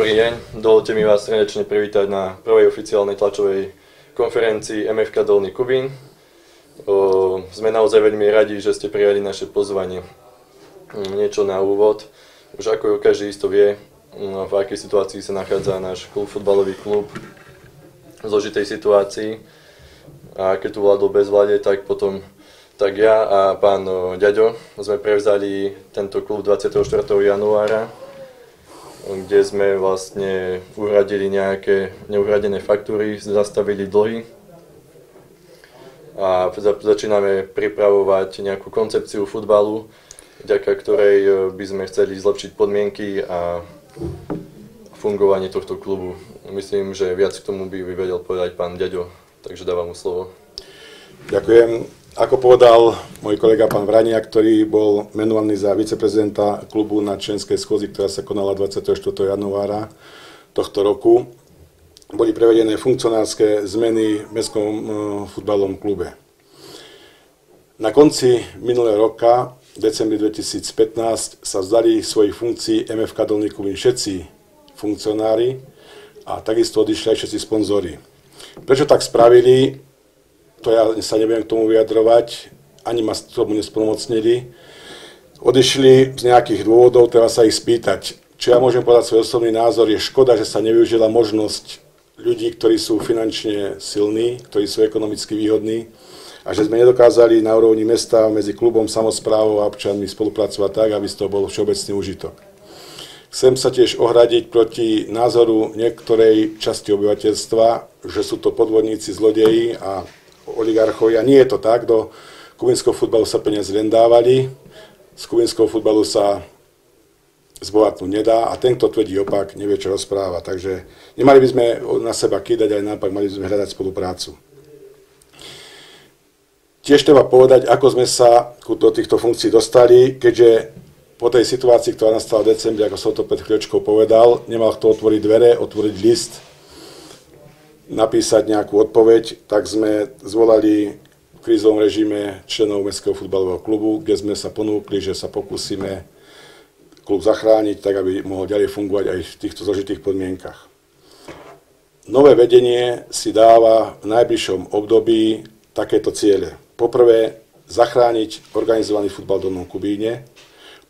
Dobrý deň, dovolte mi vás srdečne privítať na prvej oficiálnej tlačovej konferencii MFK Dolný Kubín. Sme naozaj veľmi radi, že ste prijali naše pozvanie. Niečo na úvod. Už ako každý isto vie, v akej situácii sa nachádza náš futbalový klub v zložitej situácii. A keď tu vládol bezvláde, tak ja a pán Ďaďo sme prevzali tento klub 24. januára, kde sme vlastne uhradili nejaké neuhradené faktúry, zastavili dlhy a začíname pripravovať nejakú koncepciu futbalu, vďaka ktorej by sme chceli zlepšiť podmienky a fungovanie tohto klubu. Myslím, že viac k tomu by vedel povedať pán Ďaďo, takže dávam mu slovo. Ďakujem. Ako povedal môj kolega pán Vraniak, ktorý bol menovaný za viceprezidenta klubu na členskej schôdzi, ktorá sa konala 24. januára tohto roku, boli prevedené funkcionárske zmeny v mestskom futbalovom klube. Na konci minulého roka, v decembri 2015, sa vzdali svojich funkcií MFK Dolný Kubín všetci funkcionári a takisto odišli aj všetci sponzori. Prečo tak spravili? To ja sa nebudem k tomu vyjadrovať, ani ma k tomu nesplnomocnili. Odišli z nejakých dôvodov, treba sa ich spýtať. Čo ja môžem povedať svoj osobný názor, je škoda, že sa nevyužila možnosť ľudí, ktorí sú finančne silní, ktorí sú ekonomicky výhodní a že sme nedokázali na úrovni mesta medzi klubom, samosprávou a občanmi spolupracovať tak, aby z toho bol všeobecný užitok. Chcem sa tiež ohradiť proti názoru niektorej časti obyvateľstva, že sú to podvodníci, zlodeji a oligarchovia. Nie je to tak, do kubínskeho futbalu sa peniaze len dávali, z kubínskeho futbalu sa zbohatnúť nedá a ten, kto tvrdí opak, nevie, čo rozpráva. Takže nemali by sme na seba kýdať, aj naopak, mali by sme hľadať spoluprácu. Tiež treba povedať, ako sme sa do týchto funkcií dostali, keďže po tej situácii, ktorá nastala v decembri, ako som to pred chvíľočkou povedal, nemal kto otvoriť dvere, otvoriť list, napísať nejakú odpoveď, tak sme zvolali v krízovom režime členov Mestského futbalového klubu, kde sme sa ponúkli, že sa pokúsime klub zachrániť, tak aby mohol ďalej fungovať aj v týchto zložitých podmienkach. Nové vedenie si dáva v najbližšom období takéto ciele. Poprvé, zachrániť organizovaný futbal v Dolnom Kubíne.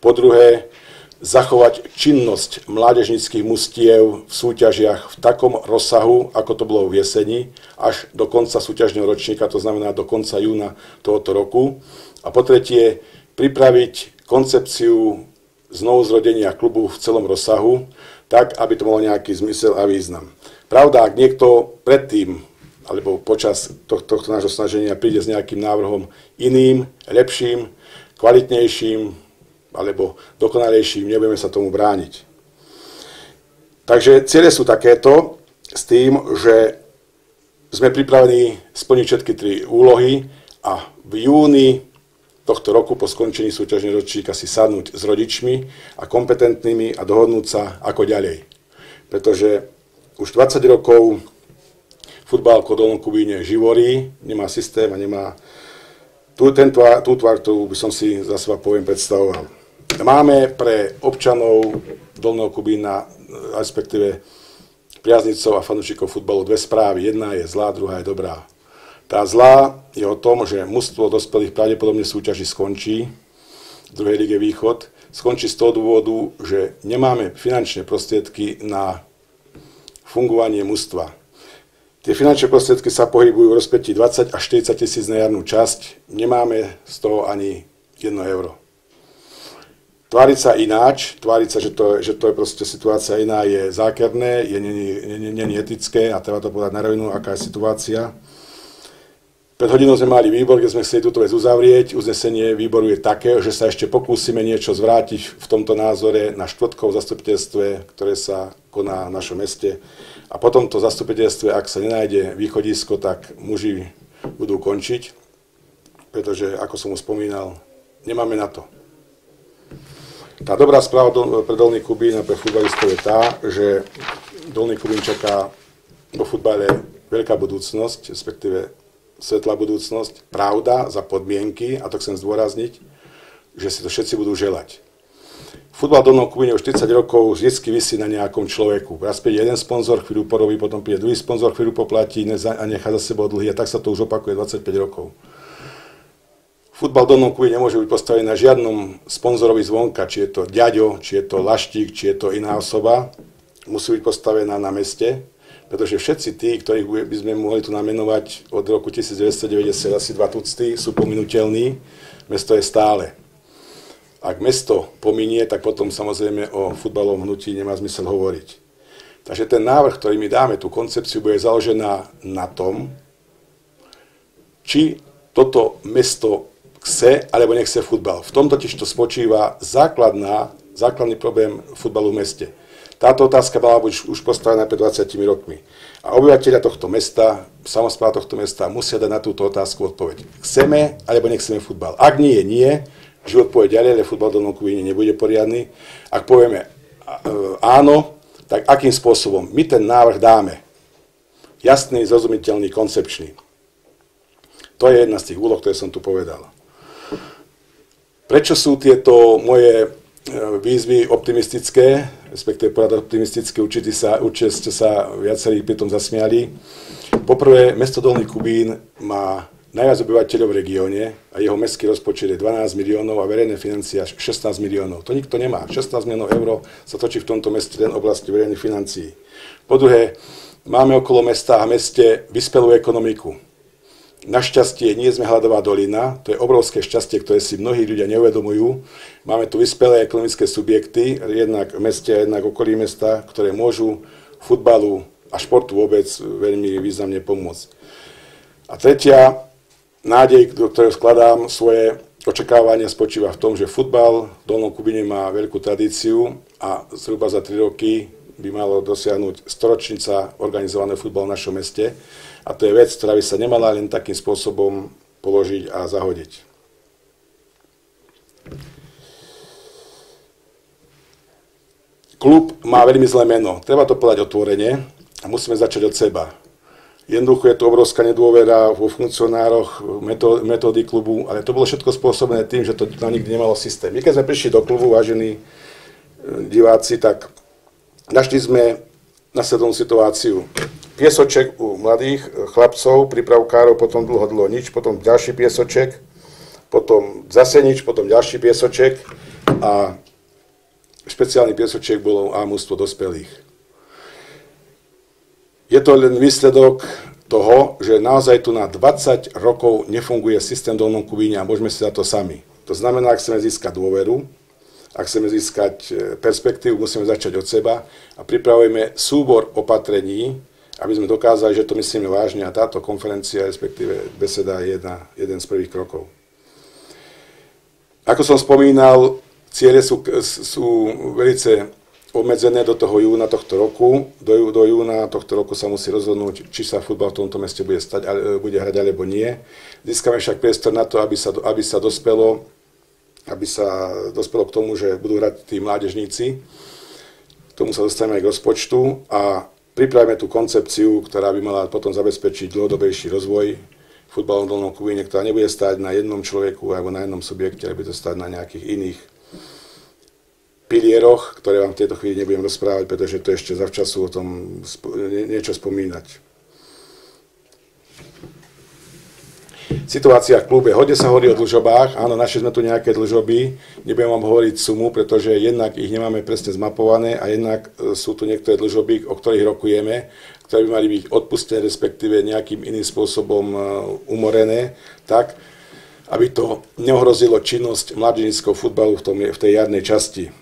Po druhé, zachovať činnosť mládežníckych mustiev v súťažiach v takom rozsahu, ako to bolo v jeseni, až do konca súťažného ročníka, to znamená do konca júna tohoto roku. A po tretie, pripraviť koncepciu znovuzrodenia klubu v celom rozsahu, tak, aby to malo nejaký zmysel a význam. Pravda, ak niekto predtým, alebo počas tohto nášho snaženia príde s nejakým návrhom iným, lepším, kvalitnejším, alebo dokonalejším, nebudeme sa tomu brániť. Takže ciele sú takéto, s tým, že sme pripravení splniť všetky tri úlohy a v júni tohto roku po skončení súťažného ročníka si sadnúť s rodičmi a kompetentnými a dohodnúť sa ako ďalej. Pretože už 20 rokov futbal v Dolnom Kubíne živorí, nemá systém a nemá tú tvár, ktorú by som si za seba poviem predstavoval. Máme pre občanov Dolného Kubína, respektíve priaznicov a fanúšikov futbalu, dve správy. Jedna je zlá, druhá je dobrá. Tá zlá je o tom, že mužstvo dospelých pravdepodobne súťaži skončí v druhej lige Východ. Skončí z toho dôvodu, že nemáme finančné prostriedky na fungovanie mužstva. Tie finančné prostriedky sa pohybujú v rozpätí 20 až 40 tisíc na jarnú časť. Nemáme z toho ani 1 euro. Tváriť sa ináč, tváriť sa, že to je proste situácia iná, je zákerné, nie etické a treba to povedať na rovinu, aká je situácia. Pred hodinou sme mali výbor, kde sme chceli túto vec uzavrieť. Uznesenie výboru je také, že sa ešte pokúsime niečo zvrátiť v tomto názore na štvrtkovom zastupiteľstve, ktoré sa koná v našom meste. A po tomto zastupiteľstve, ak sa nenájde východisko, tak muži budú končiť, pretože, ako som už spomínal, nemáme na to. Tá dobrá správa pre Dolný Kubín a pre futbalistov je tá, že Dolný Kubín čaká vo futbale veľká budúcnosť, respektíve svetlá budúcnosť, pravda za podmienky, a to chcem zdôrazniť, že si to všetci budú želať. Futbal v Dolnom Kubíne už 40 rokov vždycky visí na nejakom človeku. Raz príde jeden sponzor, chvíľu porobí, potom príde druhý sponzor, chvíľu poplatí a nechá za sebou dlhy a tak sa to už opakuje 25 rokov. Futbal v Dolnom Kubíne nemôže byť postavený na žiadnom sponzorovi zvonka, či je to ďaďo, či je to laštík, či je to iná osoba. Musí byť postavená na meste, pretože všetci tí, ktorých by sme mohli tu namenovať od roku 1990 asi 2 tucty, sú pominuteľní. Mesto je stále. Ak mesto pominie, tak potom samozrejme o futbalovom hnutí nemá zmysel hovoriť. Takže ten návrh, ktorý my dáme, tú koncepciu, bude založená na tom, či toto mesto chce alebo nechce futbal. V tom totiž to spočíva základný problém futbalu v meste. Táto otázka bola už postavená pred 20 rokmi. A obyvateľia tohto mesta, samospráva tohto mesta musia dať na túto otázku odpoveď. Chceme alebo nechceme futbal. Ak nie, nie. Život pôjde ďalej, ale futbal v Dolnom Kubíne nebude poriadny. Ak povieme áno, tak akým spôsobom? My ten návrh dáme. Jasný, zrozumiteľný, koncepčný. To je jedna z tých úloh, ktoré som tu povedal. Prečo sú tieto moje výzvy optimistické, respektíve povedať optimistické, určite ste sa viacerí pri tom zasmiali. Poprvé, mesto Dolný Kubín má najviac obyvateľov v regióne a jeho mestský rozpočet je 12 miliónov a verejné financie až 16 miliónov. To nikto nemá. 16 miliónov eur sa točí v tomto meste len oblasti verejných financií. Po druhé, máme okolo mesta a meste vyspelú ekonomiku. Našťastie nie sme hladová dolina, to je obrovské šťastie, ktoré si mnohí ľudia neuvedomujú. Máme tu vyspelé ekonomické subjekty, jednak v meste a jednak okolí mesta, ktoré môžu futbalu a športu vôbec veľmi významne pomôcť. A tretia nádej, do ktorej skladám svoje očakávania, spočíva v tom, že futbal v Dolnom Kubíne má veľkú tradíciu a zhruba za 3 roky by malo dosiahnuť storočnica organizovaného futbalu v našom meste. A to je vec, ktorá by sa nemala len takým spôsobom položiť a zahodiť. Klub má veľmi zlé meno. Treba to povedať otvorene a musíme začať od seba. Jednoducho je to obrovská nedôvera vo funkcionároch, metódy klubu, ale to bolo všetko spôsobené tým, že to tam nikdy nemalo systém. My keď sme prišli do klubu, vážení diváci, tak našli sme nasledovnú situáciu. Piesoček u mladých chlapcov, prípravkárov, potom dlho nič, potom ďalší piesoček, potom zase nič, potom ďalší piesoček a špeciálny piesoček bolo A mužstvo dospelých. Je to len výsledok toho, že naozaj tu na 20 rokov nefunguje systém v Dolnom Kubíne a môžeme si za to sami. To znamená, ak chceme získať dôveru, ak chceme získať perspektívu, musíme začať od seba a pripravujeme súbor opatrení, aby sme dokázali, že to myslíme vážne a táto konferencia, respektíve beseda je jeden z prvých krokov. Ako som spomínal, ciele sú veľmi obmedzené do toho júna tohto roku. Do júna tohto roku sa musí rozhodnúť, či sa futbal v tomto meste bude hrať alebo nie. Získame však priestor na to, aby sa dospelo k tomu, že budú hrať tí mládežníci. K tomu sa dostaneme aj k rozpočtu a pripravíme tú koncepciu, ktorá by mala potom zabezpečiť dlhodobejší rozvoj futbalu v Dolnom Kubíne, ktorá nebude stáť na jednom človeku alebo na jednom subjekte, ale bude to stáť na nejakých iných pilieroch, ktoré vám v tejto chvíli nebudem rozprávať, pretože to ešte zavčasu o tom niečo spomínať. Situácia v klube. Hodne sa hovorí o dlžobách. Áno, našli sme tu nejaké dlžoby. Nebudem vám hovoriť sumu, pretože jednak ich nemáme presne zmapované a jednak sú tu niektoré dlžoby, o ktorých rokujeme, ktoré by mali byť odpustené, respektíve nejakým iným spôsobom umorené, tak, aby to neohrozilo činnosť mládežníckeho futbalu v tej jarnej časti.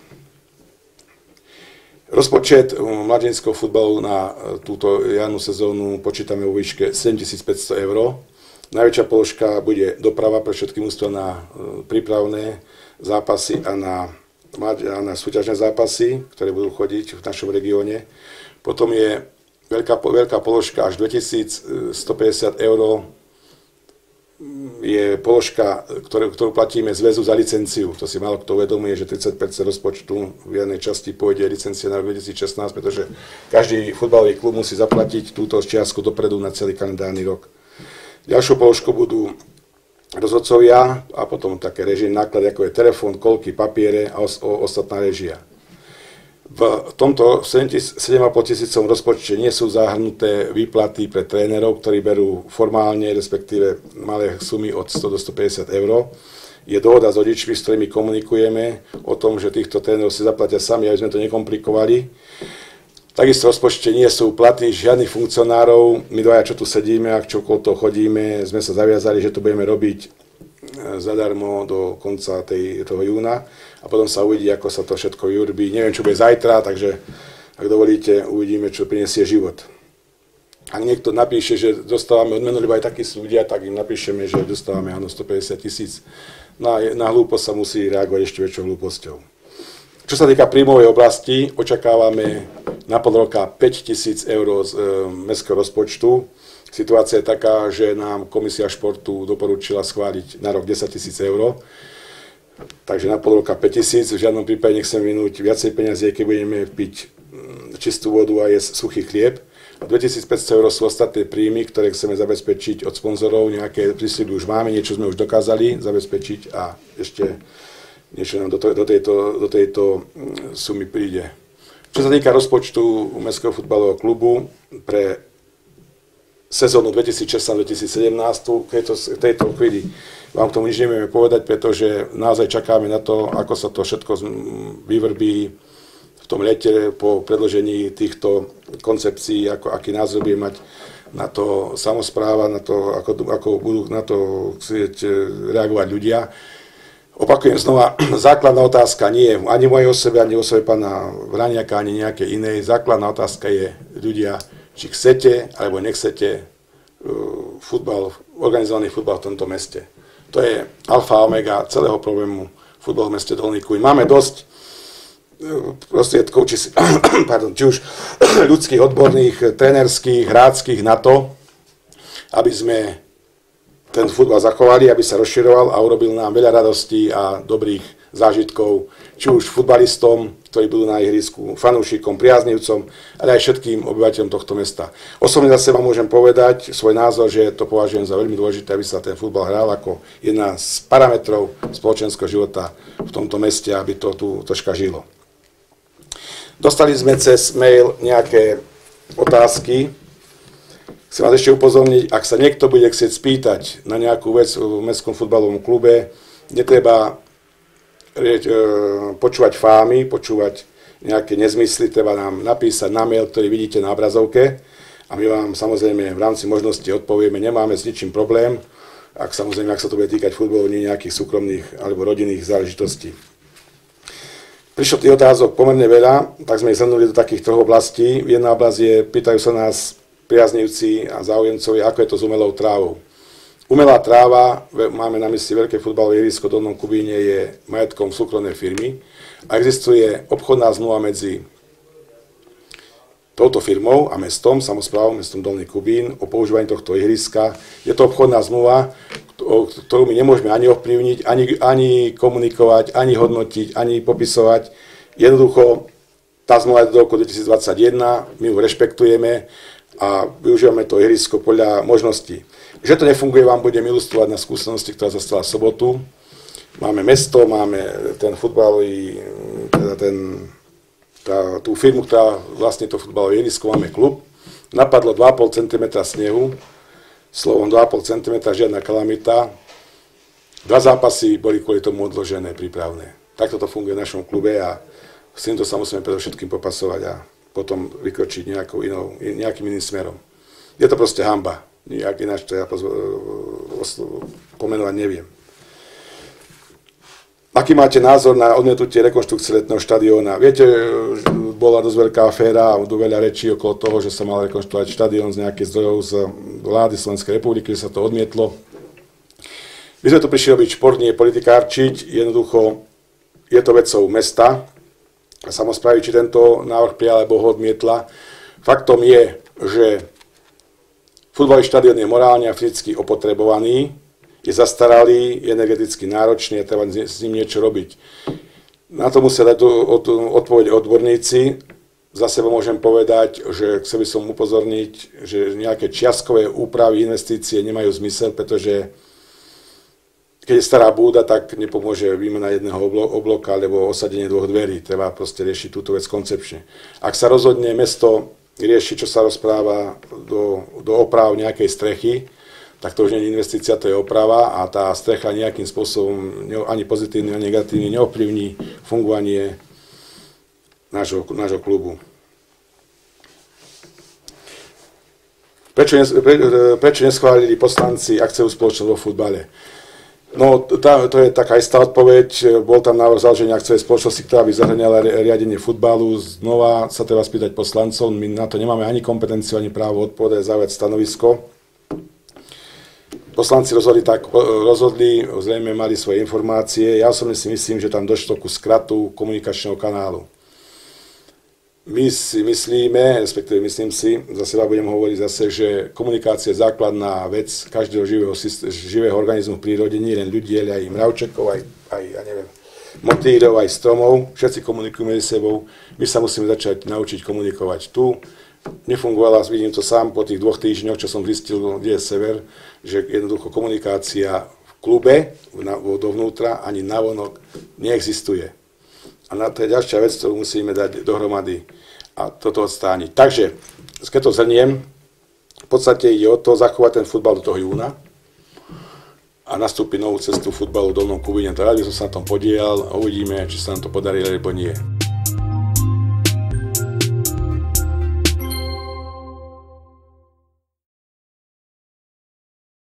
Rozpočet mládežníckeho futbalu na túto jarnú sezónu počítame vo výške 7500 eur. Najväčšia položka bude doprava pre všetky mužstvá na prípravné zápasy a na súťažné zápasy, ktoré budú chodiť v našom regióne. Potom je veľká položka až 2150 eur je položka, ktorú platíme zväzu za licenciu. To si málo kto uvedomuje, že 30% rozpočtu v jednej časti pôjde licencia na 2016, pretože každý futbalový klub musí zaplatiť túto čiastku dopredu na celý kalendárny rok. Ďalšou položkou budú rozhodcovia a potom také režijné náklady, ako je telefón, kolky, papiere a ostatná režia. V tomto 7,5 tisícom rozpočte nie sú zahrnuté výplaty pre trénerov, ktorí berú formálne, respektíve malé sumy od 100 do 150 eur. Je dohoda s rodičmi, s ktorými komunikujeme o tom, že týchto trénerov si zaplatia sami, aby sme to nekomplikovali. Takisto v rozpočte nie sú platy žiadnych funkcionárov. My dvaja, čo tu sedíme a čo okolo toho chodíme, sme sa zaviazali, že to budeme robiť zadarmo do konca toho júna a potom sa uvidí, ako sa to všetko vyurbí. Neviem, čo bude zajtra, takže ak dovolíte, uvidíme, čo prinesie život. Ak niekto napíše, že dostávame odmenu, lebo aj takí sú ľudia, tak im napíšeme, že dostávame 150 000. Na hlúposť sa musí reagovať ešte väčšou hlúposťou. Čo sa týka príjmovej oblasti, očakávame na pol roka 5 000 eur z mestského rozpočtu. Situácia je taká, že nám komisia športu doporučila schváliť na rok 10 000 eur. Takže na pol roka 5 000, v žiadnom prípade nechcem minúť viacej peniazy, keď budeme piť čistú vodu a jesť suchý chlieb. A 2500 eur sú ostatné príjmy, ktoré chceme zabezpečiť od sponzorov. Nejaké prísľuby už máme, niečo sme už dokázali zabezpečiť a ešte niečo nám do tejto sumy príde. Čo sa týka rozpočtu Mestského futbalového klubu pre sezónu 2016-2017, v tejto chvíli vám k tomu nič nevieme povedať, pretože naozaj čakáme na to, ako sa to všetko vyvrbí v tom lete po predložení týchto koncepcií, aký názor bude mať na to samospráva, na to, ako budú na to chcieť reagovať ľudia. Opakujem znova, základná otázka nie je ani mojej osobe, ani osobe pána Vraniaka, ani nejakej inej. Základná otázka je ľudia, či chcete alebo nechcete organizovaný futbal v tomto meste. To je alfa a omega celého problému futbalu v meste Dolný Kubín. Máme dosť prostriedkov, či už ľudských, odborných, trénerských, hráčskych na to, aby sme ten futbal zachovali, aby sa rozširoval a urobil nám veľa radostí a dobrých zážitkov, či už futbalistom, ktorí budú na ihrisku, fanúšikom, priaznivcom, ale aj všetkým obyvateľom tohto mesta. Osobne za seba môžem povedať svoj názor, že to považujem za veľmi dôležité, aby sa ten futbal hral ako jedna z parametrov spoločenského života v tomto meste, aby to tu troška žilo. Dostali sme cez mail nejaké otázky. Chcem vás ešte upozorniť, ak sa niekto bude chcieť spýtať na nejakú vec v Mestskom futbalovom klube, netreba počúvať fámy, počúvať nejaké nezmysly, treba nám napísať na mail, ktorý vidíte na obrazovke a my vám samozrejme v rámci možnosti odpovieme, nemáme s ničím problém, ak sa to bude týkať futbalu, nie nejakých súkromných alebo rodinných záležitostí. Prišlo tých otázok pomerne veľa, tak sme ich zhrnuli do takých troch oblastí. Jedna oblasť je, pýtajú sa nás priaznivci a záujemcovia, ako je to s umelou trávou. Umelá tráva, máme na mysli veľké futbalové ihrisko v Dolnom Kubíne, je majetkom súkromnej firmy a existuje obchodná zmluva medzi touto firmou a mestom, samosprávou, mestom Dolný Kubín o používaní tohto ihriska. Je to obchodná zmluva, ktorú my nemôžeme ani ovplyvniť, ani komunikovať, ani hodnotiť, ani popisovať. Jednoducho, tá zmluva je do roku 2021, my ju rešpektujeme a využívame to ihrisko podľa možností. Že to nefunguje, vám budem ilustrovať na skúsenosti, ktorá zastala v sobotu. Máme mesto, máme ten futbalový, tú firmu, ktorá vlastne to futbalové ihrisko, máme klub. Napadlo 2,5 cm snehu, slovom 2,5 cm, žiadna kalamita. 2 zápasy boli kvôli tomu odložené, prípravné. Takto to funguje v našom klube a s týmto sa musíme predovšetkým popasovať a potom vykročiť nejakým iným smerom. Je to proste hanba. Nijak ináč to ja pomenovať neviem. Aký máte názor na odmietnutie rekonštrukcie letného štadióna? Viete, bola dosť veľká aféra a veľa rečí okolo toho, že sa mal rekonštruovať štadión z nejakých zdrojov z vlády Slovenskej republiky, že sa to odmietlo. My sme tu prišli robiť šport, nie politikárčiť. Jednoducho je to vecou mesta a samosprávy, či tento návrh prijala alebo ho odmietla. Faktom je, že futbalový štadión je morálne a fyzicky opotrebovaný, je zastaralý, je energeticky náročný a treba s ním niečo robiť. Na to musia dať odpoveď odborníci. Za seba môžem povedať, že chcel by som upozorniť, že nejaké čiastkové úpravy, investície nemajú zmysel, pretože keď je stará búda, tak nepomôže výmena jedného obloka alebo osadenie 2 dverí. Treba proste riešiť túto vec koncepčne. Ak sa rozhodne mesto riešiť, čo sa rozpráva do oprav nejakej strechy, tak to už nie je investícia, to je oprava a tá strecha nejakým spôsobom ani pozitívne, ani negatívne neovplyvní fungovanie nášho klubu. Prečo neschválili poslanci akciovú spoločnosť vo futbale? No, to je taká istá odpoveď. Bol tam návrh založenia akciovej spoločnosti, ktorá by zahŕňala riadenie futbalu. Znova sa treba spýtať poslancov. My na to nemáme ani kompetenciu, ani právo odpovedať, zaujať stanovisko. Poslanci rozhodli, zrejme mali svoje informácie. Ja osobne si myslím, že tam došlo ku skratu komunikačného kanálu. My si myslíme, respektíve myslím si, za seba budem hovoriť zase, že komunikácia je základná vec každého živého organizmu v prírode, nie len ľudí, ale aj mravčekov, aj ja neviem, motýlov, aj stromov. Všetci komunikujú medzi sebou. My sa musíme začať naučiť komunikovať. Tu nefungovala, vidím to sám po tých 2 týždňoch, čo som zistil, kde je sever, že jednoducho komunikácia v klube, dovnútra, ani navonok neexistuje. A to je ďalšia vec, ktorú musíme dať dohromady a toto odstrániť. Takže, keď to zhrniem, v podstate ide o to zachovať ten futbal do toho júna a nastúpiť novú cestu futbalu v Dolnom Kubíne. Rád by som sa na tom podielal a uvidíme, či sa nám to podarí, alebo nie.